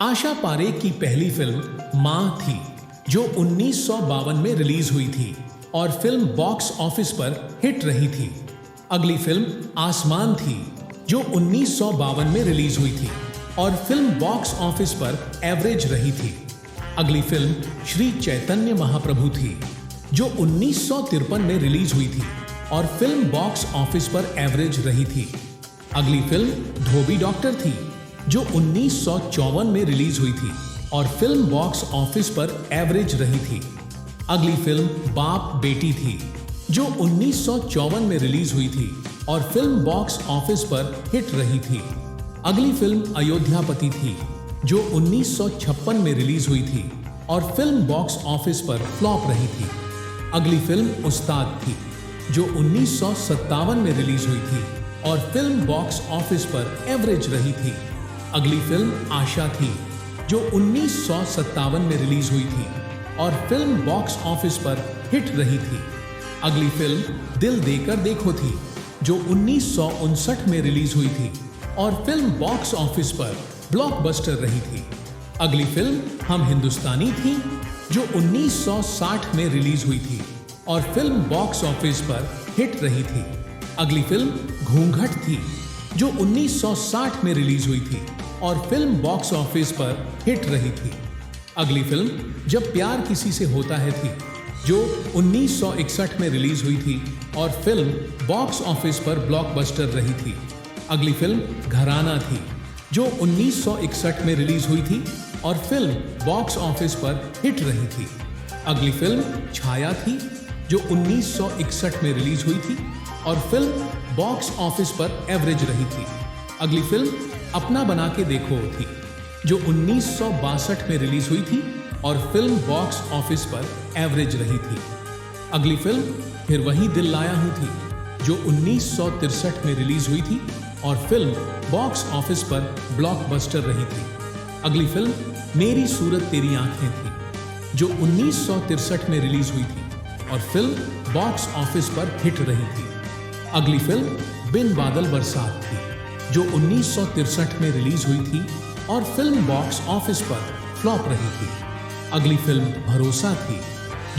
आशा पारेख की पहली फिल्म मां थी जो 1952 में रिलीज हुई थी और फिल्म बॉक्स ऑफिस पर हिट रही थी। अगली फिल्म आसमान थी जो 1952 में रिलीज हुई थी और फिल्म बॉक्स ऑफिस पर एवरेज रही थी। अगली फिल्म श्री चैतन्य महाप्रभु थी जो 1953 में रिलीज हुई थी और फिल्म बॉक्स ऑफिस पर एवरेज रही थी। अगली फिल्म धोबी डॉक्टर थी जो 1954 में रिलीज हुई थी और फिल्म बॉक्स ऑफिस पर एवरेज रही थी। अगली फिल्म बाप बेटी थी जो 1954 में रिलीज हुई थी और फिल्म बॉक्स ऑफिस पर हिट रही थी। अगली फिल्म अयोध्यापति थी जो 1956 में रिलीज हुई थी और फिल्म बॉक्स ऑफिस पर फ्लॉप रही थी। अगली फिल्म उस्ताद थी जो 1957 में रिलीज हुई थी और फिल्म बॉक्स ऑफिस पर एवरेज रही थी। अगली फिल्म आशा थी जो 1957 में रिलीज हुई थी और फिल्म बॉक्स ऑफिस पर हिट रही थी। अगली फिल्म दिल देकर देखो थी जो 1959 में रिलीज हुई थी और फिल्म बॉक्स ऑफिस पर ब्लॉकबस्टर रही थी। अगली फिल्म हम हिंदुस्तानी थी जो 1960 में रिलीज हुई थी और फिल्म बॉक्स ऑफिस पर हिट रही थी। अगली फिल्म घूंघट थी जो 1960 में रिलीज हुई थी और फिल्म बॉक्स ऑफिस पर हिट रही थी। अगली फिल्म जब प्यार किसी से होता है थी जो 1961 में रिलीज हुई थी और फिल्म बॉक्स ऑफिस पर ब्लॉकबस्टर रही थी। अगली फिल्म घराना थी जो 1961 में रिलीज हुई थी और फिल्म बॉक्स ऑफिस पर हिट रही थी। अगली फिल्म छाया थी जो 1961 में रिलीज हुई थी और फिल्म बॉक्स ऑफिस पर एवरेज रही थी। अगली फिल्म अपना बना के देखो थी जो 1962 में रिलीज हुई थी और फिल्म बॉक्स ऑफिस पर एवरेज रही थी। अगली फिल्म फिर वही दिल लाया हूं थी जो 1963 में रिलीज हुई थी और फिल्म बॉक्स ऑफिस पर ब्लॉकबस्टर रही थी। अगली फिल्म मेरी सूरत तेरी आंखें थी जो 1963 में रिलीज हुई थी और फिल्म बॉक्स ऑफिस पर हिट रही थी। अगली फिल्म बिन बादल बरसात थी जो 1963 में रिलीज हुई थी और फिल्म बॉक्स ऑफिस पर फ्लॉप रही थी। अगली फिल्म भरोसा थी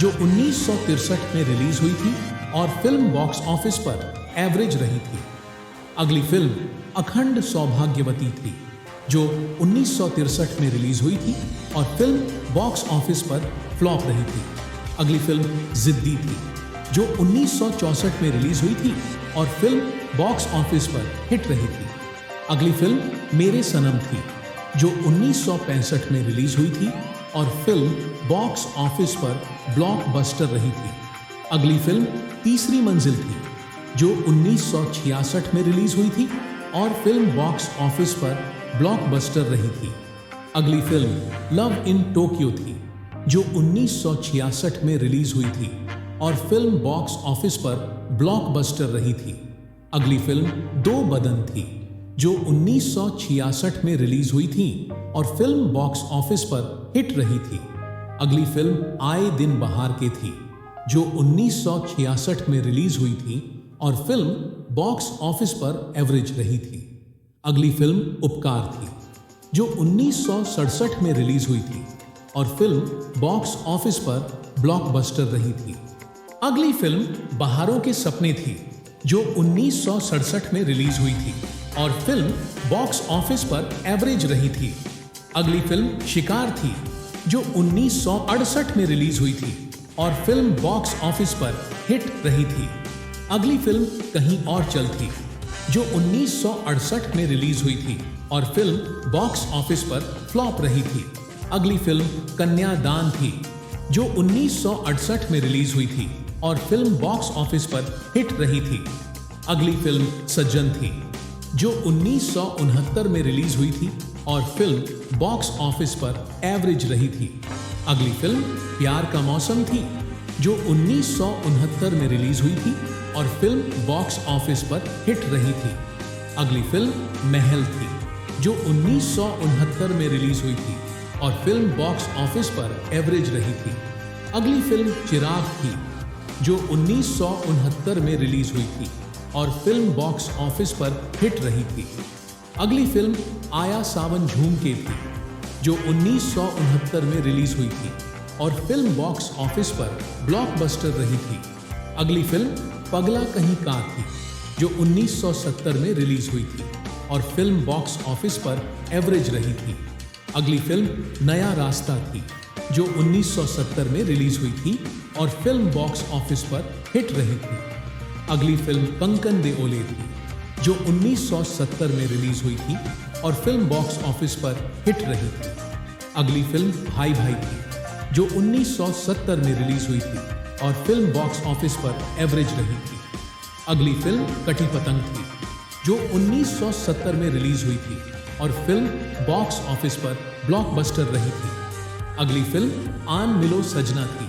जो 1963 में रिलीज हुई थी और फिल्म बॉक्स ऑफिस पर एवरेज रही थी। अगली फिल्म अखंड सौभाग्यवती थी जो 1963 में रिलीज हुई थी और फिल्म बॉक्स ऑफिस पर फ्लॉप रही थी। अगली फिल्म जिद्दी थी जो 1964 में रिलीज हुई थी और फिल्म बॉक्स ऑफिस पर हिट रही थी। अगली फिल्म मेरे सनम थी जो 1965 में रिलीज हुई थी और फिल्म बॉक्स ऑफिस पर ब्लॉकबस्टर रही थी। अगली फिल्म तीसरी मंजिल थी जो 1966 में रिलीज हुई थी और फिल्म बॉक्स ऑफिस पर ब्लॉकबस्टर रही थी। अगली फिल्म लव इन टोक्यो थी जो 1966 में रिलीज हुई थी और फिल्म बॉक्स ऑफिस पर ब्लॉकबस्टर रही थी। अगली फिल्म दो बदन थी जो 1966 में रिलीज हुई थी और फिल्म बॉक्स ऑफिस पर हिट रही थी। अगली फिल्म आए दिन बहार के थी जो 1966 में रिलीज हुई थी और फिल्म बॉक्स ऑफिस पर एवरेज रही थी। अगली फिल्म उपकार थी जो 1967 में रिलीज हुई थी और फिल्म बॉक्स ऑफिस पर ब्लॉकबस्टर रही थी। अगली फिल्म बहारों के सपने थी जो 1967 में रिलीज हुई थी और फिल्म बॉक्स ऑफिस पर एवरेज रही थी। अगली फिल्म शिकार थी जो 1968 में रिलीज हुई थी और फिल्म बॉक्स ऑफिस पर हिट रही थी। अगली फिल्म कहीं और चल थी जो 1968 में रिलीज हुई थी और फिल्म बॉक्स ऑफिस पर फ्लॉप रही थी। अगली फिल्म कन्यादान थी जो 1968 में रिलीज हुई थी और फिल्म बॉक्स ऑफिस पर हिट रही थी। अगली फिल्म सज्जन थी जो 1969 में रिलीज हुई थी और फिल्म बॉक्स ऑफिस पर एवरेज रही थी। अगली फिल्म प्यार का मौसम थी जो 1969 में रिलीज हुई थी और फिल्म बॉक्स ऑफिस पर हिट रही थी। अगली फिल्म महल थी जो 1969 में रिलीज हुई थी और फिल्म बॉक्स ऑफिस पर एवरेज रही थी। अगली फिल्म चिराग थी जो 1969 में रिलीज हुई थी और फिल्म बॉक्स ऑफिस पर हिट रही थी। अगली फिल्म आया सावन झूम के थी जो 1969 में रिलीज हुई थी और फिल्म बॉक्स ऑफिस पर ब्लॉकबस्टर रही थी। अगली फिल्म पगला कहीं का थी, जो 1970 में रिलीज हुई थी और फिल्म बॉक्स ऑफिस पर एवरेज रही थी। अगली फिल्म नया रास्ता थी, जो 1970 में रिलीज हुई थी और फिल्म बॉक्स ऑफिस पर हिट रही थी। अगली फिल्म कंकन दे ओले थी, जो 1970 में रिलीज हुई थी और फिल्म बॉक्स ऑफिस पर हिट रही थी। अगली फिल्म भाई भाई थी, जो 1970 में रिलीज हुई थी और फिल्म बॉक्स ऑफिस पर एवरेज रही थी। अगली फिल्म कटी पतंग थी, जो 1970 में रिलीज हुई थी और फिल्म बॉक्स ऑफिस पर ब्लॉकबस्टर रही थी। अगली फिल्म आन मिलो सजना थी,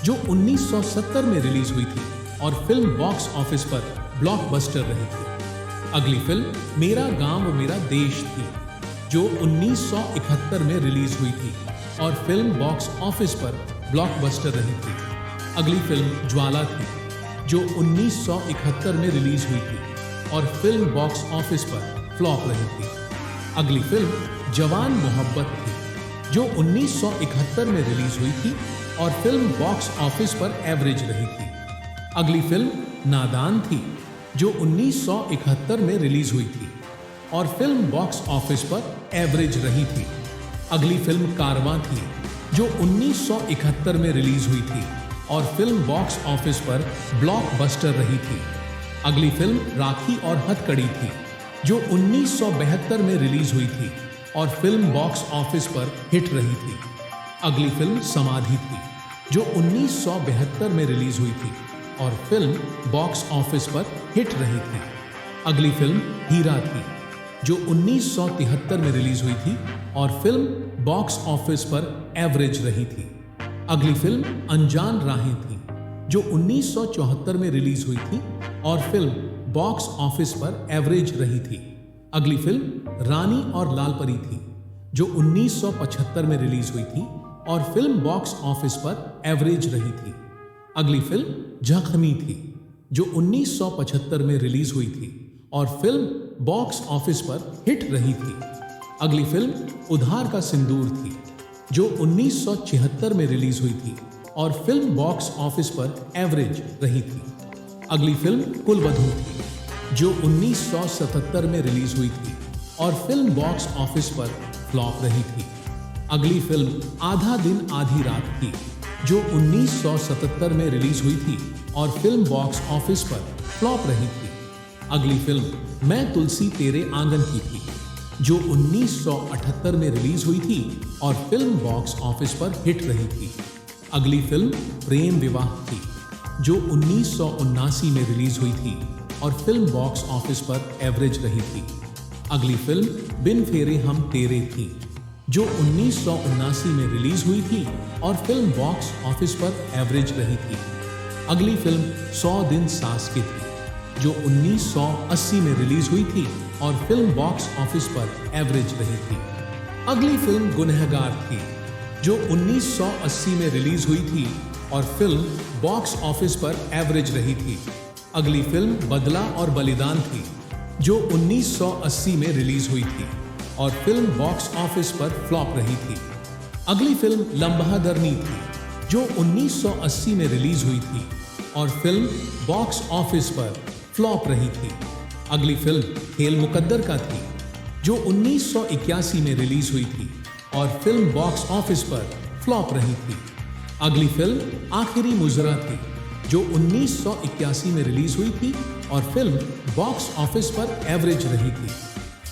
जो 1970 में रिलीज हुई थी और फिल्म बॉक्स ऑफिस पर ब्लॉकबस्टर रही थी। अगली फिल्म मेरा गांव मेरा देश थी, जो 1971 में रिलीज हुई थी और फिल्म बॉक्स ऑफिस पर ब्लॉकबस्टर रही थी। अगली फिल्म ज्वाला थी, जो 1971 में रिलीज हुई थी और फिल्म बॉक्स ऑफिस पर फ्लॉप रही थी। अगली फिल्म जवान मोहब्बत थी, जो 1971 में रिलीज हुई थी और फिल्म बॉक्स ऑफिस पर एवरेज रही थी। अगली फिल्म नादान थी, जो 1971 में रिलीज हुई थी और फिल्म बॉक्स ऑफिस पर एवरेज रही थी। अगली फिल्म कारवां थी, जो 1971 में रिलीज हुई थी और फिल्म बॉक्स ऑफिस पर ब्लॉकबस्टर रही थी। अगली फिल्म राखी और हथकड़ी थी, जो 1972 में रिलीज हुई थी और फिल्म बॉक्स ऑफिस पर हिट रही थी। अगली फिल्म समाधि थी, जो 1972 में रिलीज हुई थी और फिल्म बॉक्स ऑफिस पर हिट रही थी। अगली फिल्म हीरा थी, जो 1973 में रिलीज हुई थी और फिल्म बॉक्स ऑफिस पर एवरेज रही थी। अगली फिल्म अनजान राहें थी, जो 1974 में रिलीज हुई थी और फिल्म बॉक्स ऑफिस पर एवरेज रही थी। अगली फिल्म रानी और लाल परी थी, जो 1975 में रिलीज हुई थी और फिल्म बॉक्स ऑफिस पर एवरेज रही थी। अगली फिल्म जख्मी थी, जो 1975 में रिलीज हुई थी और फिल्म बॉक्स ऑफिस पर हिट रही थी। अगली फिल्म उधार का सिंदूर थी, जो 1976 में रिलीज हुई थी और फिल्म बॉक्स ऑफिस पर एवरेज रही थी। अगली फिल्म कुलवधू थी, जो 1977 में रिलीज हुई थी और फिल्म बॉक्स ऑफिस पर फ्लॉप रही थी। अगली फिल्म आधा दिन आधी रात थी, जो 1977 में रिलीज हुई थी और फिल्म बॉक्स ऑफिस पर फ्लॉप रही थी। अगली फिल्म मैं तुलसी तेरे आंगन की थी, जो 1978 में रिलीज हुई थी और फिल्म बॉक्स ऑफिस पर हिट रही थी। अगली फिल्म प्रेम विवाह थी, जो 1979 में रिलीज हुई थी और फिल्म बॉक्स ऑफिस पर एवरेज रही थी। अगली फिल्म बिन फेरे हम तेरे थी, जो 1979 में रिलीज हुई थी और फिल्म बॉक्स ऑफिस पर एवरेज रही थी। अगली फिल्म 100 दिन सास के थी, जो 1980 में रिलीज हुई थी और फिल्म बॉक्स ऑफिस पर एवरेज रही थी। अगली फिल्म गुनहगार थी, जो 1980 में रिलीज हुई थी और फिल्म बॉक्स ऑफिस पर एवरेज रही थी। अगली फिल्म बदला और बलिदान थी, जो 1980 में रिलीज हुई थी और फिल्म बॉक्स ऑफिस पर फ्लॉप रही थी। अगली फिल्म लम्बहादरनी थी, जो 1980 में रिलीज हुई थी और फिल्म बॉक्स ऑफिस पर फ्लॉप रही थी। अगली फिल्म खेल मुकद्दर का थी, जो 1981 में रिलीज हुई थी और फिल्म बॉक्स ऑफिस पर फ्लॉप रही थी। अगली फिल्म आखिरी मुजरा थी, जो 1981 में रिलीज हुई थी और फिल्म बॉक्स ऑफिस पर एवरेज रही थी।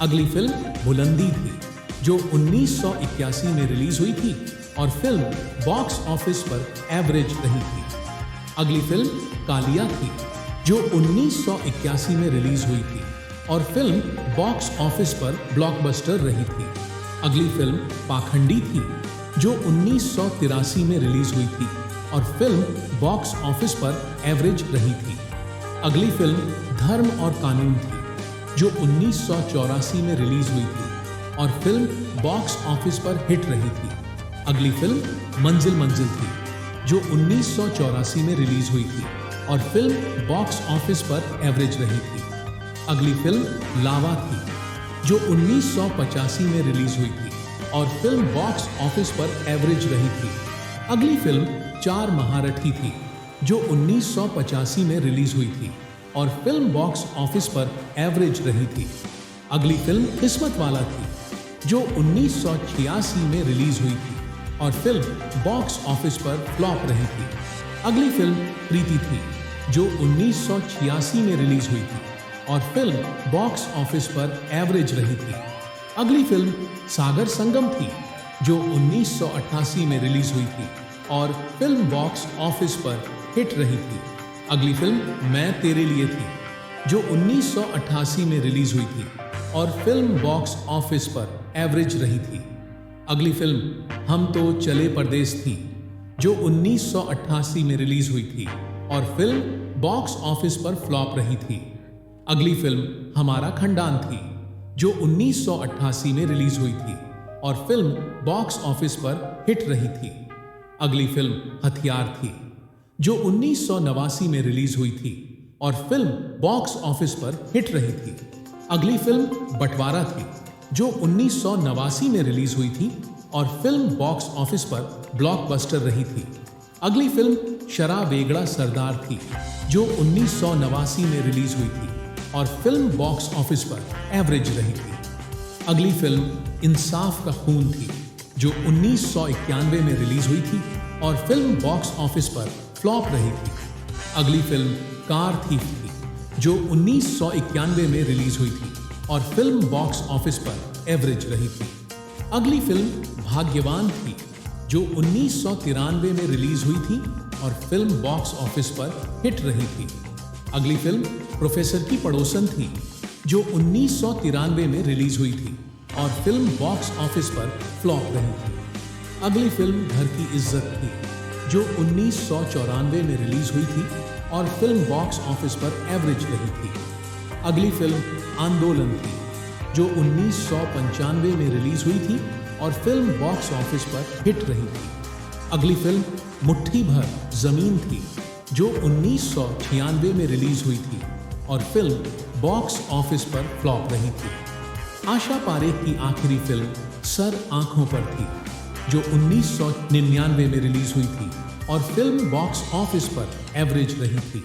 अगली फिल्म बुलंदी थी, जो 1981 में रिलीज हुई थी और फिल्म बॉक्स ऑफिस पर एवरेज रही थी। अगली फिल्म कालिया थी, जो 1981 में रिलीज हुई थी और फिल्म बॉक्स ऑफिस पर ब्लॉकबस्टर रही थी। अगली फिल्म पाखंडी थी, जो 1983 में रिलीज हुई थी और फिल्म बॉक्स ऑफिस पर एवरेज रही थी। अगली फिल्म धर्म और कानून थी, जो 1984 में रिलीज हुई थी और फिल्म बॉक्स ऑफिस पर हिट रही थी। अगली फिल्म मंजिल मंजिल थी, जो 1984 में रिलीज हुई थी और फिल्म बॉक्स ऑफिस पर एवरेज रही थी। अगली फिल्म लावा थी, जो 1985 में रिलीज हुई थी और फिल्म बॉक्स ऑफिस पर एवरेज रही थी। अगली फिल्म चार महारथी थी जो 1985 में रिलीज हुई थी और फिल्म बॉक्स ऑफिस पर एवरेज रही थी। अगली फिल्म किस्मत वाला थी जो 1986 में रिलीज हुई थी और फिल्म बॉक्स ऑफिस पर फ्लॉप रही थी। अगली फिल्म प्रीति थी जो 1986 में रिलीज हुई थी और फिल्म बॉक्स ऑफिस पर एवरेज रही थी। अगली फिल्म सागर संगम थी जो 1988 में रिलीज हुई थी और फिल्म बॉक्स ऑफिस पर हिट रही थी। अगली फिल्म मैं तेरे लिए थी जो 1988 में रिलीज हुई थी और फिल्म बॉक्स ऑफिस पर एवरेज रही थी। अगली फिल्म हम तो चले परदेस थी जो 1988 में रिलीज हुई थी और फिल्म बॉक्स ऑफिस पर फ्लॉप रही थी। अगली फिल्म हमारा खंडान थी जो 1988 में रिलीज हुई थी और फिल्म बॉक्स ऑफिस पर हिट रही थी। अगली फिल्म हथियार थी जो 1989 में रिलीज हुई थी और फिल्म बॉक्स ऑफिस पर हिट रही थी। अगली फिल्म बंटवारा थी जो 1989 में रिलीज हुई थी और फिल्म बॉक्स ऑफिस पर ब्लॉकबस्टर रही थी। अगली फिल्म शरा वेगड़ा सरदार थी जो 1989 में रिलीज हुई थी और फिल्म बॉक्स ऑफिस पर एवरेज रही थी। अगली फिल्म इंसाफ का खून थी जो 1991 में रिलीज हुई थी और फिल्म बॉक्स ऑफिस पर फ्लॉप रही थी। अगली फिल्म कार थीफ थी जो 1991 में रिलीज हुई थी और फिल्म बॉक्स ऑफिस पर एवरेज रही थी। अगली फिल्म भाग्यवान थी जो 1993 में रिलीज हुई थी और फिल्म बॉक्स ऑफिस पर हिट रही थी। अगली फिल्म प्रोफेसर की पड़ोसन थी जो 1993 में रिलीज हुई थी और फिल्म बॉक्स ऑफिस पर फ्लॉप रही थी। अगली फिल्म घर की इज्जत थी जो 1994 में रिलीज हुई थी और फिल्म बॉक्स ऑफिस पर एवरेज रही थी। अगली फिल्म आंदोलन थी जो 1995 में रिलीज हुई थी और फिल्म बॉक्स ऑफिस पर हिट रही थी। अगली फिल्म मुट्ठी भर जमीन थी जो 1996 में रिलीज हुई थी और फिल्म बॉक्स ऑफिस पर फ्लॉप रही थी। आशा पारेख की आखिरी फिल्म सर आंखों पर थी जो 1999 में रिलीज हुई थी और फिल्म बॉक्स ऑफिस पर एवरेज रही थी।